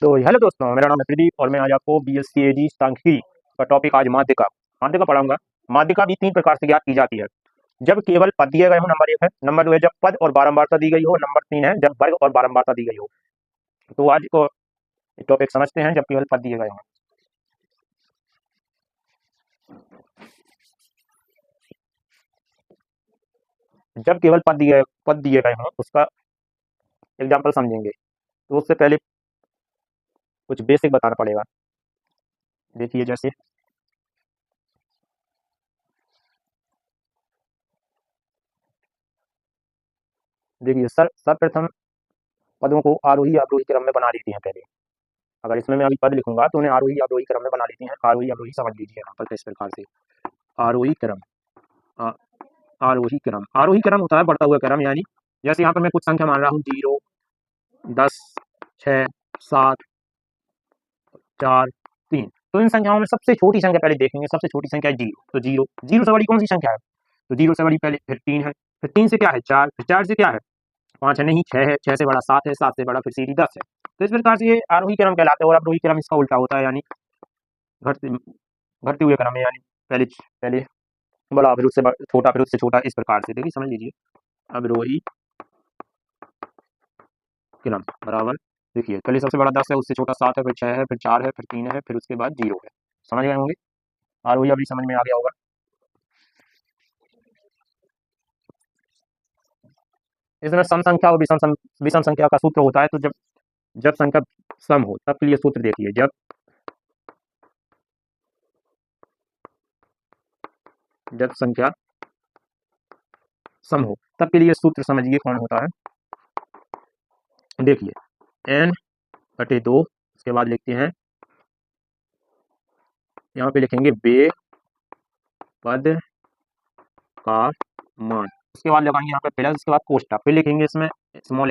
तो हेलो दोस्तों, मेरा नाम है प्रदीप और मैं आज आपको बीएससी एजी सांख्यिकी का टॉपिक आज माध्यिका माध्यिका पढ़ाऊंगा। माध्यिका भी तीन प्रकार से ज्ञात की जाती है। जब केवल पद दिए गए हो, नंबर एक है। नंबर दो है जब पद और बारंबारता दी गई हो। नंबर तीन है जब वर्ग और बारंबारता दी गई हो। तो आज को टॉपिक समझते हैं जब केवल पद दिए गए हों। जब केवल पद दिए गए हों उसका एग्जाम्पल समझेंगे, तो उससे पहले कुछ बेसिक बताना पड़ेगा। देखिए, जैसे देखिए सर्वप्रथम पदों को आरोही अवरोही क्रम में बना लेते हैं पहले। अगर इसमें मैं अभी पद लिखूंगा तो उन्हें आरोही अवरोही क्रम में बना लेती हैं। आरोही अवरोही समझ लीजिए यहाँ पर किस प्रकार से। आरोही क्रम, आरोही क्रम होता है बढ़ता हुआ क्रम। यानी जैसे यहाँ पर मैं कुछ संख्या मान रहा हूँ 0, 10, 6, 7, 4, 3। तो इन संख्याओं में सबसे छोटी संख्या पहले देखेंगे। सबसे छोटी संख्या है 0। तो जीरो से बड़ी कौन सी संख्या है? तो 0 से बड़ी पहले फिर 3 है, फिर 3 से क्या है 4, फिर 4 से क्या है 5 है, नहीं 6 है, 6 से बड़ा 7 है, 7 से बड़ा फिर सीधी 10 है। तो इस प्रकार से ये आरोही क्रम कहलाता है। और अवरोही क्रम इसका उल्टा होता है, यानी घटते घटते हुए क्रम में। यानी पहले पहले बड़ा, फिर उससे छोटा, फिर उससे छोटा, इस प्रकार से। देखिए समझ लीजिए, अवरोही क्रम बराबर। देखिए पहले सबसे बड़ा 10 है, उससे छोटा 7 है, फिर 6 है, फिर 4 है, फिर 3 है, फिर उसके बाद 0 है। समझ गए होंगे। आरोही अभी समझ में आ गया होगा। इसमें सम संख्या और विषम संख्या का सूत्र होता है। तो जब जब संख्या सम हो तब के लिए सूत्र देखिए। जब संख्या सम हो तब के लिए सूत्र समझिए कौन होता है। देखिए n/2, उसके बाद लिखते हैं, यहाँ पे लिखेंगे बे पद का मान। उसके बाद लगाएंगे यहाँ पे प्लस, उसके बाद कोष्टक, फिर लिखेंगे इसमें स्मॉल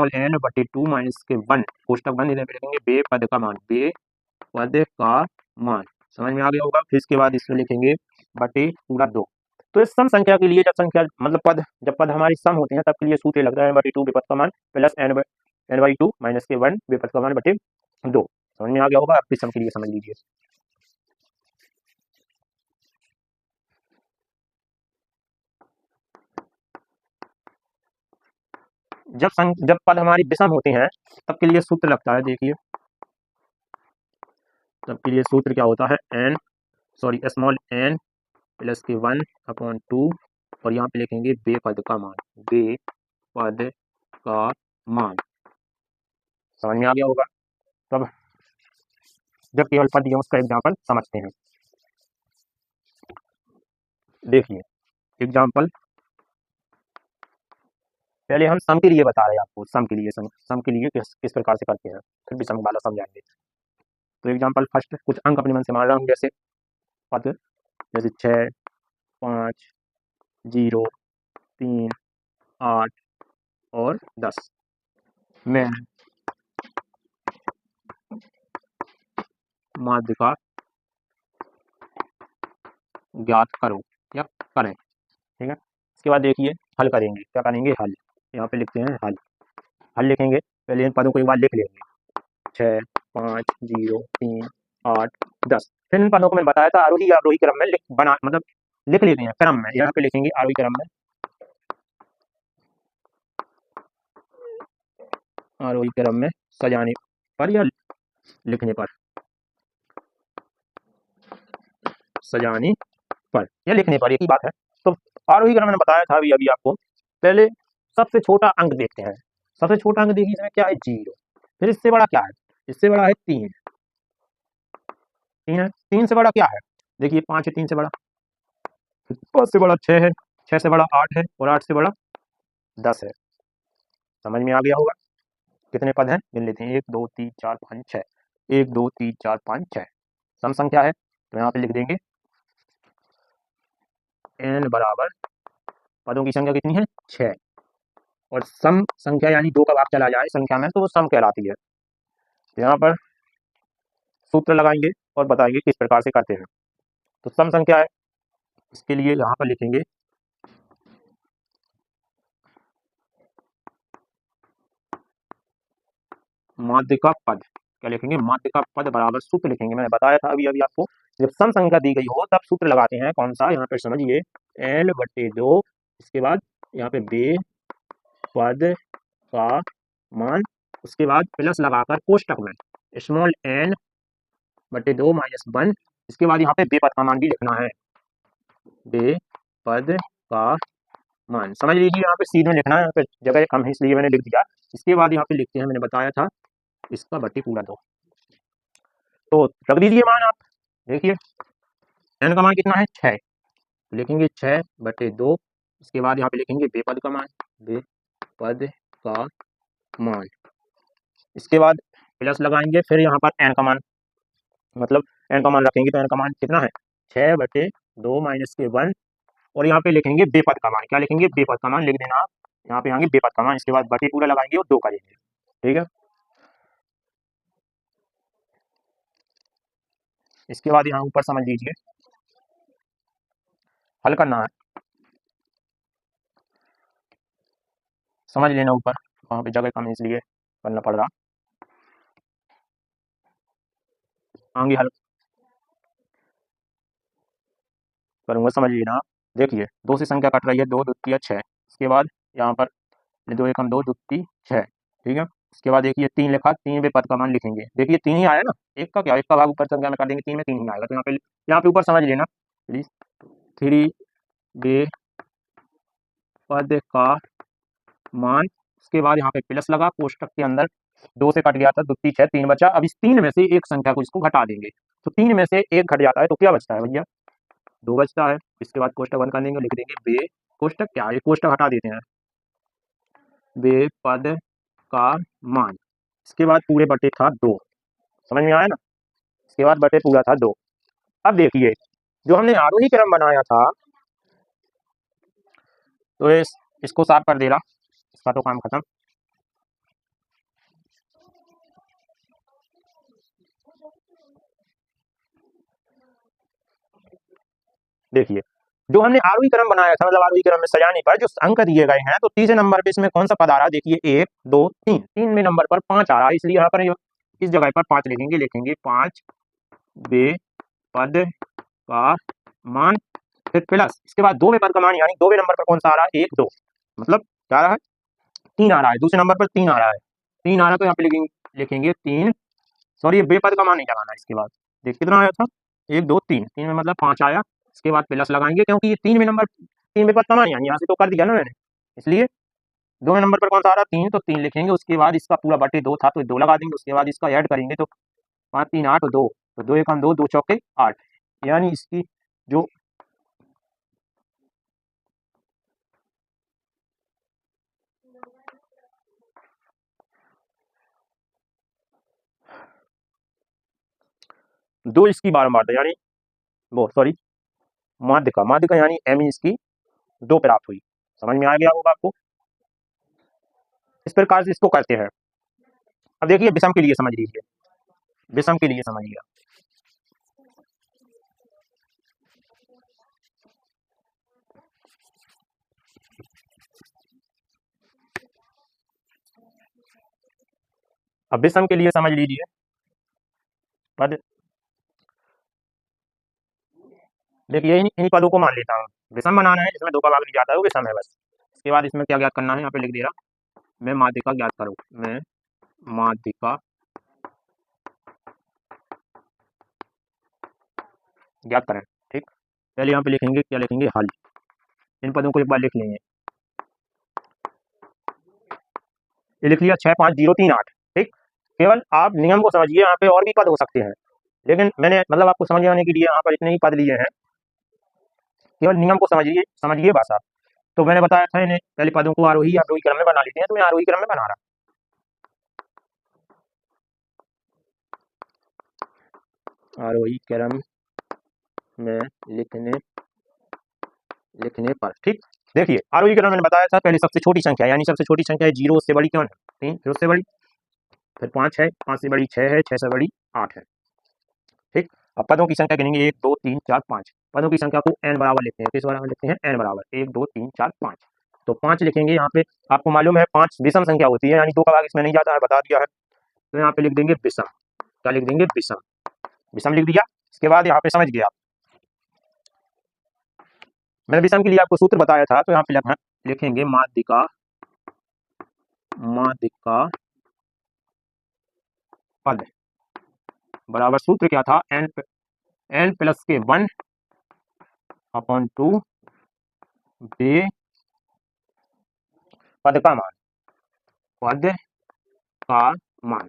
n बटे 2 माइनस के 1, कोष्टक बंद, इधर पे लिखेंगे बे पद का मान, बे पद का मान। समझ में आ गया होगा। फिर इसके बाद इसमें लिखेंगे बटे पूरा 2। तो इस सम संख्या के लिए जब पद हमारी सम होते हैं तब के लिए सूत्र लगता है बटे 2 विपद का मान प्लस n/2 माइनस के 1 विपद का मान बटे 2। समझ में आ गया होगा। अब सम के लिए समझ लीजिए। जब पद हमारी विषम होते हैं तब के लिए सूत्र लगता है। देखिए तब के लिए सूत्र क्या होता है, स्मॉल n प्लस के 1/2, और यहाँ पे लिखेंगे बे पद का मान, बे पद का मान। समझ में आ गया होगा। तब जब केवल पद दिया उसका एग्जाम्पल समझते हैं। देखिए एग्जाम्पल, पहले हम सम के लिए बता रहे हैं आपको। सम के लिए किस प्रकार से करते हैं, फिर भी सम वाला समझाएंगे। तो एग्जाम्पल फर्स्ट, कुछ अंक अपने मन से मान रहा हूँ। जैसे पद, जैसे 6, 5, 0, 3, 8 और 10। मैं माध्यिका ज्ञात करो या करें। ठीक है। इसके बाद देखिए हल करेंगे। क्या करेंगे, हल। यहाँ पे लिखते हैं हल। हल लिखेंगे, पहले इन पदों को एक बार लिख लेंगे, 6, 5, 0, 3, 8, 10। फिर इन पदों को मैंने बताया था आरोही या अवरोही क्रम में लिख लेते हैं क्रम में। यहाँ पे लिखेंगे आरोही क्रम में, आरोही क्रम में सजाने पर या लिखने पर, सजाने पर या लिखने पर, एक ही बात है। तो आरोही क्रम मैंने बताया था अभी आपको। पहले सबसे छोटा अंक देखते हैं। सबसे छोटा अंक देखिए, इसमें क्या है 0। फिर इससे बड़ा क्या है, इससे बड़ा है 3। 3 है, 3 से बड़ा क्या है, देखिए 5 है 3 से बड़ा। 5 से बड़ा 6 है, 6 से बड़ा 8 है, और 8 से बड़ा 10 है। समझ में आ गया होगा। कितने पद हैं गिन लेते हैं, 1 2 3 4 5 6। 1 2 3 4 5 6 सम संख्या है। तो यहाँ पे लिख देंगे n बराबर, पदों की संख्या कितनी है 6, और सम संख्या यानी 2 का भाग चला जाए संख्या में तो वो सम कहलाती है। तो यहाँ पर सूत्र लगाएंगे और बताएंगे किस प्रकार से करते हैं। तो सम संख्या है, इसके लिए यहाँ पर लिखेंगे माध्य का पद, क्या लिखेंगे, माध्य का पद बराबर सूत्र लिखेंगे। मैंने बताया था अभी अभी आपको, जब सम संख्या दी गई हो तब सूत्र लगाते हैं। कौन सा, यहाँ पे समझिए, L/2, इसके बाद यहाँ पे बे पद का मान, उसके बाद प्लस लगाकर कोष्टक में स्मॉल n/2 - 1, इसके बाद यहाँ पे बे पद का मान भी लिखना है, बे पद का मान समझ लीजिए, यहाँ पे सीधे लिखना है, यहाँ पे जगह कम है इसलिए मैंने लिख दिया। इसके बाद यहाँ पे लिखते हैं, मैंने बताया था इसका बट्टी पूरा 2, तो रख दीजिए मान आप। देखिए n का मान कितना है, 6, लिखेंगे 6/2, इसके बाद यहाँ पे लिखेंगे बेपद का मान, बेपद का मान, इसके बाद प्लस लगाएंगे, फिर यहाँ पर n का मान, मतलब n का मान रखेंगे तो n का मान कितना है, 6/2 - 1, और यहाँ पे लिखेंगे बेपद का मान, क्या लिखेंगे, बेपद का मान लिख देना आप, यहाँ पे आएंगे बेपद का मान, इसके बाद बटे पूरा लगाएंगे और 2 करेंगे, ठीक है। इसके बाद यहाँ ऊपर समझ लीजिए, हल करना है, समझ लेना, ऊपर वहाँ पे जगह कम है इसलिए करना पड़ रहा, आगे हल करूँगा, समझ लेना आप। देखिए 2 से संख्या कट रही है, 2 दूतिया 6, इसके बाद यहाँ पर 2 एकम 2 दूती 6, ठीक है। उसके बाद देखिए 3 लिखा, 3 पे पद का मान लिखेंगे, देखिए 3 ही आया ना, एक का क्या, एक का भाग ऊपर संख्या में कर देंगे, 3 में 3 ही आएगा, तो यहाँ पे ऊपर समझ लेना प्लीज, 3 बे पद का मान, उसके बाद यहाँ पे प्लस लगा, कोष्टक के अंदर 2 से कट गया था, दूती 6, 3 बचा, अब इस 3 में से एक संख्या को इसको घटा देंगे, तो 3 में से एक घट जाता है तो क्या बचता है भैया, 2 बचता है। इसके बाद कोष्टक बंद कर देंगे, लिख देंगे बे, कोष्टक क्या है, कोष्टक हटा देते हैं, बे पद का मान, इसके बाद पूरे बटे था 2, समझ में आया ना, इसके बाद बटे पूरा था 2। अब देखिए जो हमने आरोही क्रम बनाया था, तो इसको साफ कर दे रहा, इसका तो काम खत्म। देखिए जो हमने आरोही क्रम बनाया था, मतलब आरोही क्रम में सजाने पर जो अंक दिए गए हैं, तो तीसरे नंबर पे इसमें कौन सा पद आ रहा है, देखिए 1 2 3, 3 में नंबर पर 5 आ रहा है, इसलिए यहाँ पर इस जगह पर 5 लिखेंगे, लिखेंगे 5 बे पद का मान, फिर प्लस, इसके बाद 2 में पद का मान, यानी 2वें नंबर पर कौन सा आ रहा है, 1 2, मतलब क्या आ रहा है, 3 आ रहा है, दूसरे नंबर पर 3 आ रहा है, 3 आ रहा है, तो यहाँ पे लिखेंगे 3, सॉरी बेपद का मान नहीं लगाना है, इसके बाद देख कितना आया था, 1 2 3, 3 में मतलब 5 आया, इसके बाद प्लस लगाएंगे, क्योंकि ये 3 में नंबर, 3 बेपद का मान यानी यहाँ से तो कर दिया ना मैंने, इसलिए 2वें नंबर पर कौन सा आ रहा है, 3, तो 3 लिखेंगे, उसके बाद इसका पूरा बटे 2 था तो 2 लगा देंगे, उसके बाद इसका ऐड करेंगे तो 5 3 8 2, तो 2 एकम 2, 2 चौके 8, यानी इसकी जो दो इसकी बारंबारता, यानी वो सॉरी माध्य का यानी एम इसकी 2 प्राप्त हुई, समझ में आ गया होगा आपको। इस प्रकार से इसको करते हैं। अब देखिए विषम के लिए समझ लीजिए, विषम के लिए समझिए, अब विषम के लिए समझ लीजिए, पद देखिए इन्हीं पदों को मान लेता हूँ, विषम बनाना है, इसमें 2 का भाग नहीं जाता है, वो विषम है बस। इसके बाद इसमें क्या ज्ञात करना है, यहाँ पे लिख दे रहा, मैं माध्यिका ज्ञात करूँ, मैं माध्यिका ज्ञात करें, ठीक। पहले यहाँ पे लिखेंगे, क्या लिखेंगे, हल, इन पदों को एक बार लिख लेंगे, ये लिख लिया 6 5 0 3 8, ठीक। केवल आप नियम को समझिए, यहाँ पे और भी पद हो सकते हैं, लेकिन मैंने मतलब आपको समझ आने के लिए यहाँ पर इतने ही पद लिए हैं, केवल नियम को समझिए, समझिए बस आप। तो मैंने बताया था इन्हें पहले पदों को आरोही अवरोही क्रम में बना लेते हैं, तो मैं आरोही क्रम में बना रहा, आरोही क्रम में लिखने पर, ठीक। देखिए आरोही क्रम मैंने बताया था, पहले सबसे छोटी संख्या, यानी सबसे छोटी संख्या है 0, उससे बड़ी कौन है 3, फिर उससे बड़ी, फिर 5 है, 5 से बड़ी 6 है, 6 से बड़ी 8 है, ठीक। अब पदों की संख्या गिनेंगे 1 2 3 4 5, पदों की संख्या को n बराबर लिखते हैं, किस बराबर लिखते हैं, n बराबर 1 2 3 4 5, तो 5 लिखेंगे, यहाँ पे आपको मालूम है 5 विषम संख्या होती है, यानी 2 का भाग इसमें नहीं जाता है, बता दिया है, तो यहाँ पे लिख देंगे विषम। क्या लिख देंगे? विषम। विषम लिख दिया। इसके बाद यहाँ पे समझ गया आप, मैंने विषम के लिए आपको सूत्र बताया था, तो यहाँ पे लिखेंगे माध्यिका, माध्यिका पद बराबर सूत्र क्या था? n प्लस के 1/2 बे पद का मान, पद का मान।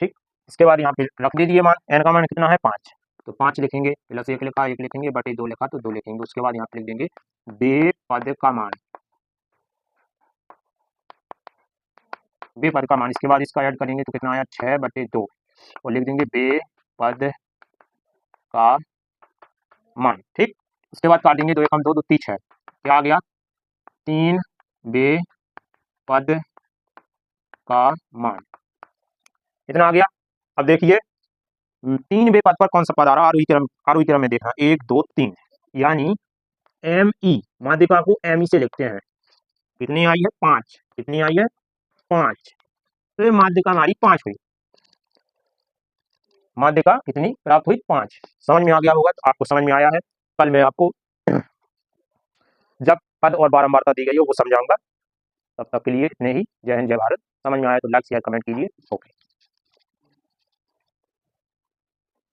ठीक, इसके बाद यहाँ पे रख दीजिए मान, n का मान कितना है? 5, तो 5 लिखेंगे, प्लस 1 लिखा 1 लिखेंगे, बटे 2 लिखा तो 2 लिखेंगे। उसके बाद यहाँ पे लिख देंगे बे पद का मान, बे पद का मान। इसके बाद इसका ऐड करेंगे तो कितना आया? 6/2 और लिख देंगे बे पद का मान। ठीक, उसके बाद काट देंगे, 2 1 2 2 3 6, क्या आ गया? 3 बे पद का मान, इतना आ गया। अब देखिए 3 बे पद पर कौन सा पद आ रहा है? आरोही क्रम में देखना, 1 2 3, यानी ME, माध्यिका को ME से लिखते हैं। कितनी आई है? 5। कितनी आई है? 5। तो ये माध्यिका हमारी 5 हुई। माध्यिका कितनी प्राप्त हुई? 5। समझ में आ गया होगा, तो आपको समझ में आया है। कल मैं आपको जब पद और बारंबारता दी गई हो वो समझाऊंगा। तब तक के लिए इतने ही। जय हिंद, जय भारत। समझ में आया तो लाइक शेयर कमेंट कीजिए। ओके।